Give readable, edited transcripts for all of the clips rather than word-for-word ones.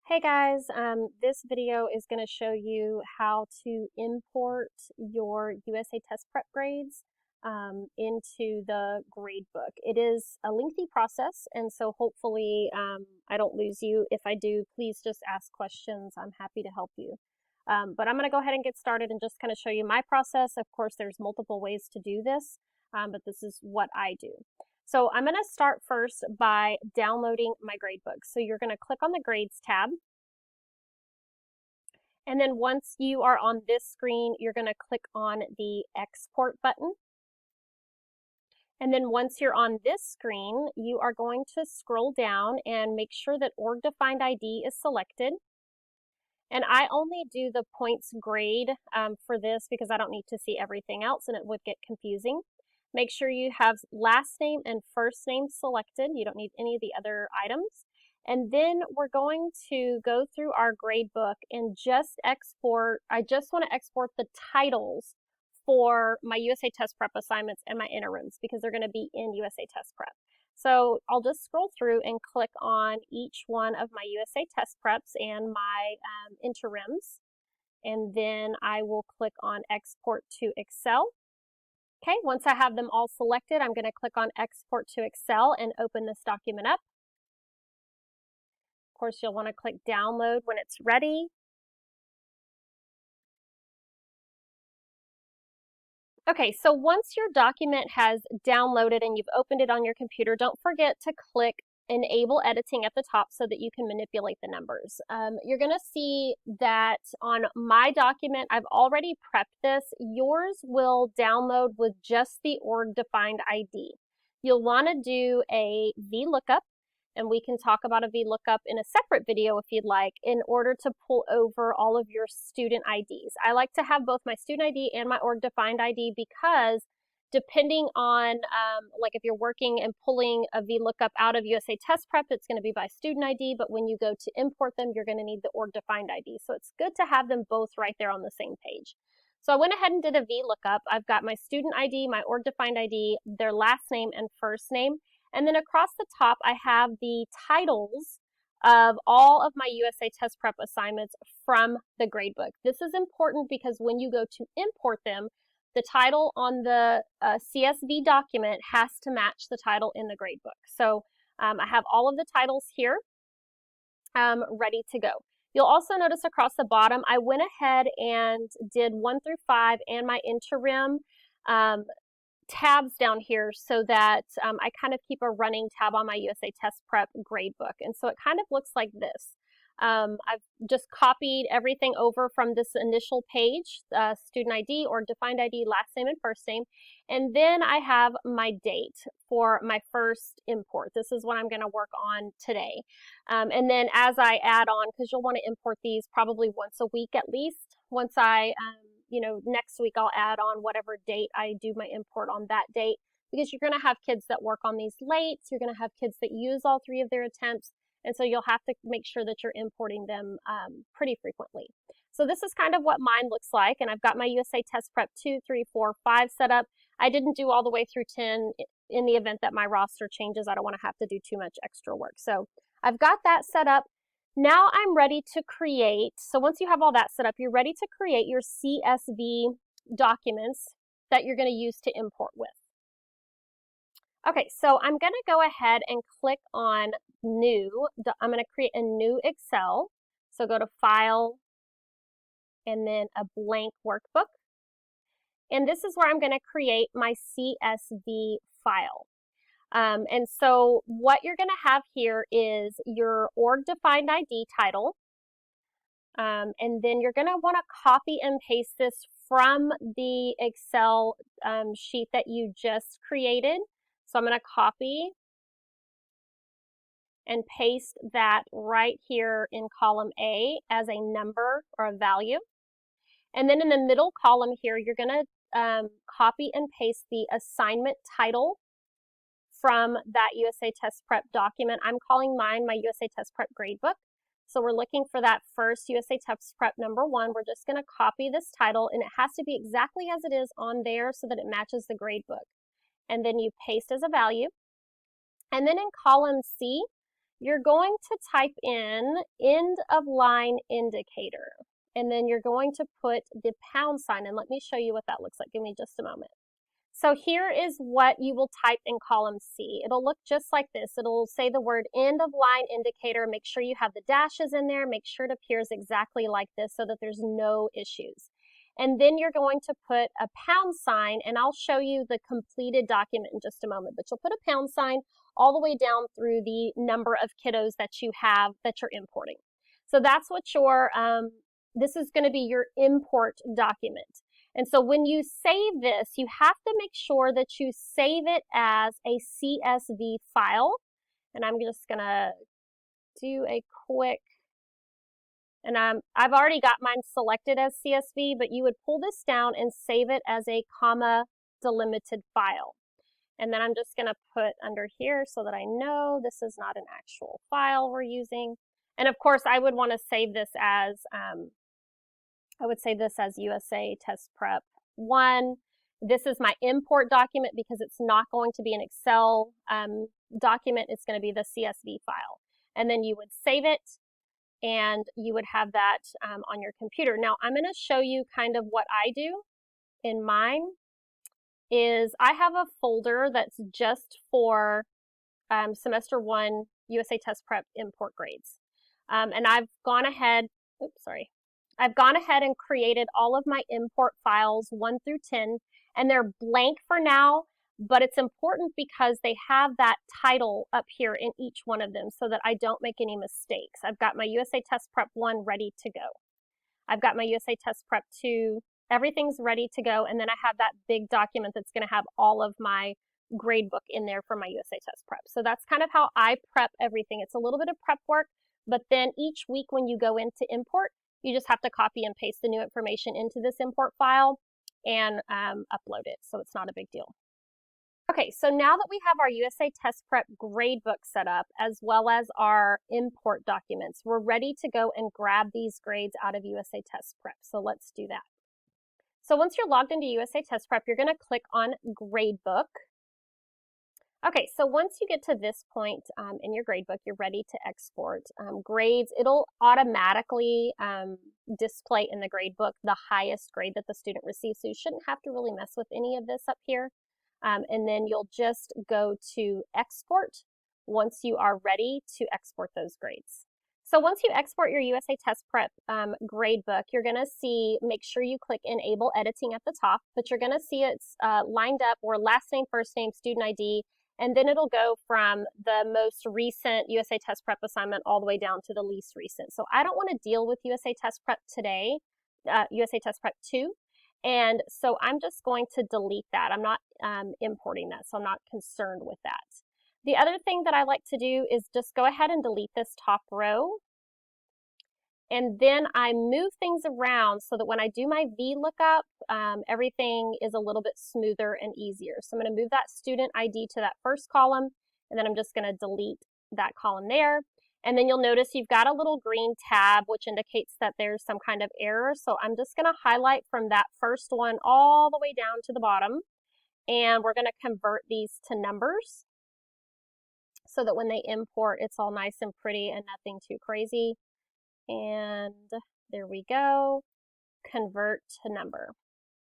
Hey guys, this video is going to show you how to import your USA Test Prep grades into the gradebook. It is a lengthy process, and so hopefully I don't lose you. If I do, please just ask questions. I'm happy to help you. But I'm going to go ahead and get started and just kind of show you my process. Of course, there's multiple ways to do this, but this is what I do. So I'm going to start first by downloading my gradebook. So you're going to click on the Grades tab. And then once you are on this screen, you're going to click on the Export button. And then once you're on this screen, you are going to scroll down and make sure that org defined ID is selected. And I only do the points grade for this because I don't need to see everything else and it would get confusing. Make sure you have last name and first name selected. You don't need any of the other items. And then we're going to go through our grade book and just export. I just want to export the titles for my USA Test Prep assignments and my interims because they're going to be in USA Test Prep. So I'll just scroll through and click on each one of my USA Test Preps and my interims. And then I will click on Export to Excel. Okay, once I have them all selected, I'm going to click on Export to Excel and open this document up. Of course, you'll want to click Download when it's ready. Okay, so once your document has downloaded and you've opened it on your computer, don't forget to click Enable Editing at the top so that you can manipulate the numbers. You're going to see that on my document, I've already prepped this. Yours will download with just the org defined ID. You'll want to do a VLOOKUP, and we can talk about a VLOOKUP in a separate video if you'd like, in order to pull over all of your student IDs. I like to have both my student ID and my org defined ID because depending on, like if you're working and pulling a VLOOKUP out of USA Test Prep, it's going to be by student ID, but when you go to import them, you're going to need the org defined ID. So it's good to have them both right there on the same page. So I went ahead and did a VLOOKUP. I've got my student ID, my org defined ID, their last name and first name. And then across the top, I have the titles of all of my USA Test Prep assignments from the gradebook. This is important because when you go to import them, the title on the CSV document has to match the title in the gradebook. So I have all of the titles here ready to go. You'll also notice across the bottom, I went ahead and did 1 through 5 and my interim tabs down here so that I kind of keep a running tab on my USA Test Prep gradebook. And so it kind of looks like this. I've just copied everything over from this initial page, student ID, org defined ID, last name and first name. And then I have my date for my first import. This is what I'm going to work on today. And then as I add on, because you'll want to import these probably once a week at least, once I next week I'll add on whatever date I do my import on that date, because you're going to have kids that work on these late. So you're going to have kids that use all 3 of their attempts. And so you'll have to make sure that you're importing them pretty frequently. So this is kind of what mine looks like. And I've got my USA Test Prep 2, 3, 4, 5 set up. I didn't do all the way through 10 in the event that my roster changes. I don't want to have to do too much extra work. So I've got that set up. Now I'm ready to create. So once you have all that set up, you're ready to create your CSV documents that you're going to use to import with. Okay, so I'm going to go ahead and click on New. I'm going to create a new Excel. So go to File and then a blank workbook. And this is where I'm going to create my CSV file. And so what you're going to have here is your org defined ID title. And then you're going to want to copy and paste this from the Excel sheet that you just created. So I'm going to copy and paste that right here in column A as a number or a value. And then in the middle column here, you're going to copy and paste the assignment title from that USA Test Prep document. I'm calling mine my USA Test Prep gradebook. So we're looking for that first USA Test Prep number 1. We're just going to copy this title, and it has to be exactly as it is on there so that it matches the gradebook. And then you paste as a value. And then in column C, you're going to type in end of line indicator, and then you're going to put the pound sign, and let me show you what that looks like. Give me just a moment. So here is what you will type in column C. It'll look just like this. It'll say the word end of line indicator. Make sure you have the dashes in there. Make sure it appears exactly like this so that there's no issues. And then you're going to put a pound sign, and I'll show you the completed document in just a moment, but you'll put a pound sign all the way down through the number of kiddos that you have that you're importing. So that's what your, this is going to be your import document. And so when you save this, you have to make sure that you save it as a CSV file. And I'm just going to do a quick, and I've already got mine selected as CSV, but you would pull this down and save it as a comma delimited file. And then I'm just going to put under here so that I know this is not an actual file we're using. And of course, I would want to save this as, I would save this as USA Test Prep 1. This is my import document because it's not going to be an Excel document. It's going to be the CSV file. And then you would save it, and you would have that on your computer. Now, I'm going to show you kind of what I do in mine. Is I have a folder that's just for semester 1 USA Test Prep import grades. And I've gone ahead, I've gone ahead and created all of my import files 1 through 10, and they're blank for now, but it's important because they have that title up here in each one of them so that I don't make any mistakes. I've got my USA Test Prep 1 ready to go. I've got my USA Test Prep 2, everything's ready to go, and then I have that big document that's going to have all of my grade book in there for my USA Test Prep. So that's kind of how I prep everything. It's a little bit of prep work, but then each week when you go into import, you just have to copy and paste the new information into this import file and upload it. So it's not a big deal. Okay, so now that we have our USA Test Prep gradebook set up, as well as our import documents, we're ready to go and grab these grades out of USA Test Prep. So let's do that. So once you're logged into USA Test Prep, you're going to click on Gradebook. Okay, so once you get to this point in your gradebook, you're ready to export grades. It'll automatically display in the gradebook the highest grade that the student receives, so you shouldn't have to really mess with any of this up here. And then you'll just go to Export once you are ready to export those grades. So once you export your USA Test Prep gradebook, you're going to see, make sure you click Enable Editing at the top, but you're going to see it's lined up where last name, first name, student ID, and then it'll go from the most recent USA Test Prep assignment all the way down to the least recent. So I don't want to deal with USA Test Prep today, USA Test Prep 2. And so I'm just going to delete that. I'm not importing that, so I'm not concerned with that. The other thing that I like to do is just go ahead and delete this top row. And then I move things around so that when I do my VLOOKUP, everything is a little bit smoother and easier. So I'm going to move that student ID to that first column, and then I'm just going to delete that column there. And then you'll notice you've got a little green tab, which indicates that there's some kind of error. So I'm just going to highlight from that first one all the way down to the bottom. And we're going to convert these to numbers so that when they import, it's all nice and pretty and nothing too crazy. And there we go, convert to number.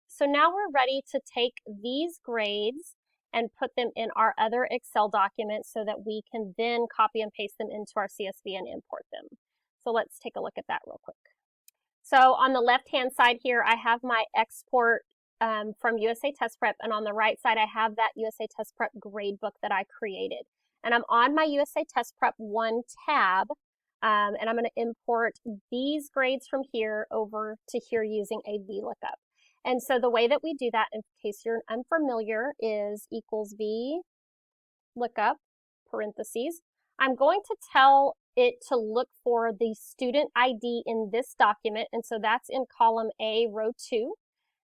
So now we're ready to take these grades and put them in our other Excel documents so that we can then copy and paste them into our CSV and import them. So let's take a look at that real quick. So on the left-hand side here, I have my export from USA Test Prep, and on the right side, I have that USA Test Prep gradebook that I created. And I'm on my USA Test Prep 1 tab, and I'm going to import these grades from here over to here using a VLOOKUP. And so the way that we do that, in case you're unfamiliar, is equals VLOOKUP, parentheses. I'm going to tell it to look for the student ID in this document, and so that's in column A, row 2.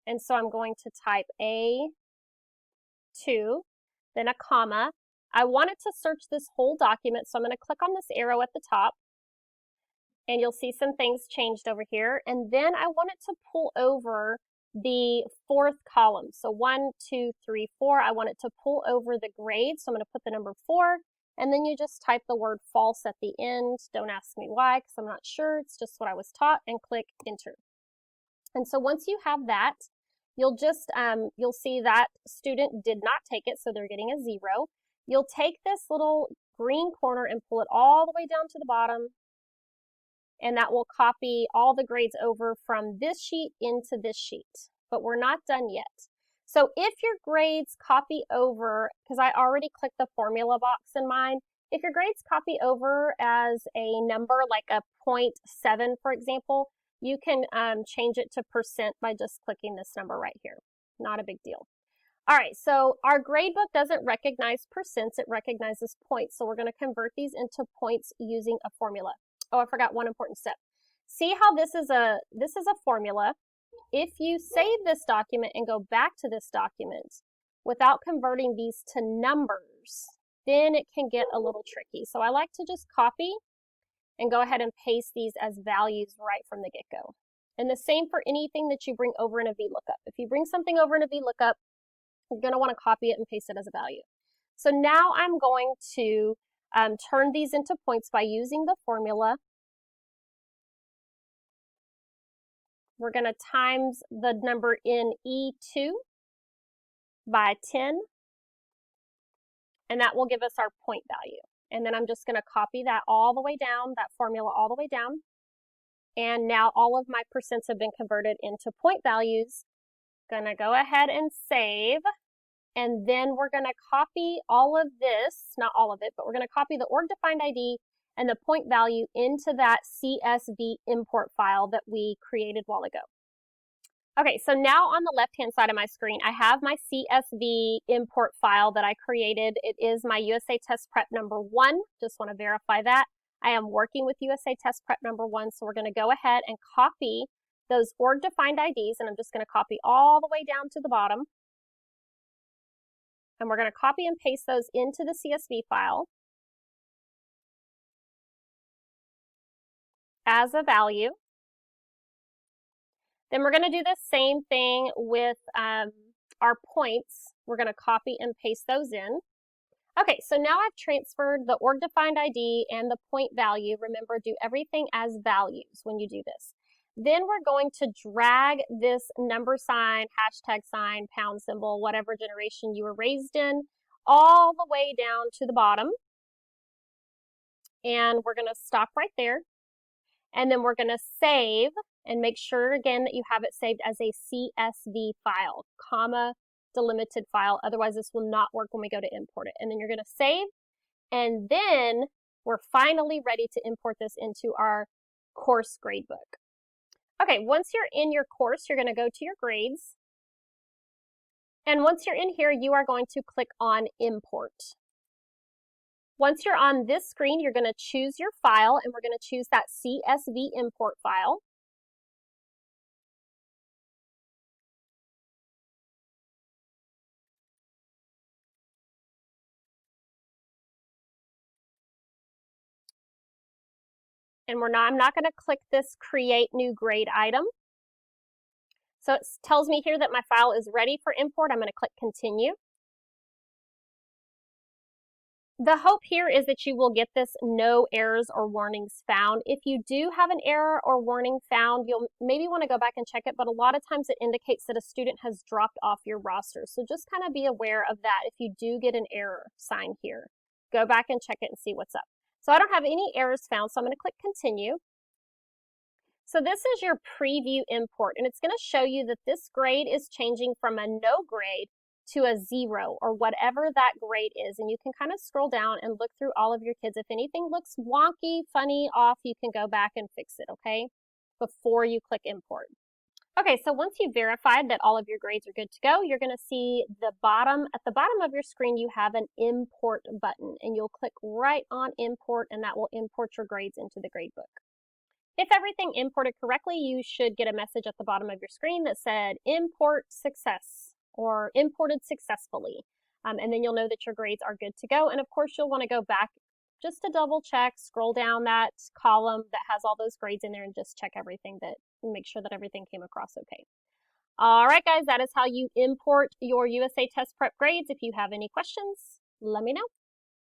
And so I'm going to type A2, then a comma. I want it to search this whole document, so I'm going to click on this arrow at the top, and you'll see some things changed over here. And then I want it to pull over the fourth column. So 1, 2, 3, 4. I want it to pull over the grade. So I'm going to put the number 4 and then you just type the word false at the end. Don't ask me why, because I'm not sure. It's just what I was taught, and click enter. And so once you have that, you'll see that student did not take it, so they're getting a 0. You'll take this little green corner and pull it all the way down to the bottom, and that will copy all the grades over from this sheet into this sheet. But we're not done yet. So if your grades copy over, because I already clicked the formula box in mine, if your grades copy over as a number like a 0.7, for example, you can change it to percent by just clicking this number right here. Not a big deal. All right, so our gradebook doesn't recognize percents, it recognizes points. So we're going to convert these into points using a formula. Oh, I forgot one important step. See how this is a formula. If you save this document and go back to this document without converting these to numbers, then it can get a little tricky. So I like to just copy and go ahead and paste these as values right from the get-go. And the same for anything that you bring over in a VLOOKUP. If you bring something over in a VLOOKUP, you're going to want to copy it and paste it as a value. So now I'm going to turn these into points by using the formula. We're going to times the number in E2 by 10, and that will give us our point value. And then I'm just going to copy that all the way down, that formula all the way down. And now all of my percents have been converted into point values. Going to go ahead and save. And then we're going to copy all of this, not all of it, but we're going to copy the org defined ID and the point value into that CSV import file that we created a while ago. Okay, so now on the left-hand side of my screen, I have my CSV import file that I created. It is my USA Test Prep number 1. Just want to verify that. I am working with USA Test Prep number 1, so we're going to go ahead and copy those org defined IDs, and I'm just going to copy all the way down to the bottom. And we're going to copy and paste those into the CSV file as a value. Then we're going to do the same thing with our points. We're going to copy and paste those in. Okay, so now I've transferred the org defined ID and the point value. Remember, do everything as values when you do this. Then we're going to drag this number sign, hashtag sign, pound symbol, whatever generation you were raised in, all the way down to the bottom. And we're going to stop right there. And then we're going to save and make sure again that you have it saved as a CSV file, comma delimited file. Otherwise, this will not work when we go to import it. And then you're going to save. And then we're finally ready to import this into our course gradebook. Okay, once you're in your course, you're going to go to your grades. And once you're in here, you are going to click on import. Once you're on this screen, you're going to choose your file, and we're going to choose that CSV import file. And I'm not going to click this create new grade item. So it tells me here that my file is ready for import. I'm going to click continue. The hope here is that you will get this no errors or warnings found. If you do have an error or warning found, you'll maybe want to go back and check it, but a lot of times it indicates that a student has dropped off your roster. So just kind of be aware of that if you do get an error sign here. Go back and check it and see what's up. So I don't have any errors found, so I'm going to click continue. So this is your preview import, and it's going to show you that this grade is changing from a no grade to a 0 or whatever that grade is. And you can kind of scroll down and look through all of your kids. If anything looks wonky, funny, off, you can go back and fix it, okay? Before you click import. Okay, so once you've verified that all of your grades are good to go, you're going to see at the bottom of your screen, you have an import button, and you'll click right on import, and that will import your grades into the gradebook. If everything imported correctly, you should get a message at the bottom of your screen that said import success or imported successfully. And then you'll know that your grades are good to go. And of course, you'll want to go back just to double check, scroll down that column that has all those grades in there and just check everything, make sure that everything came across okay. All right, guys, that is how you import your USA Test Prep grades. If you have any questions, let me know.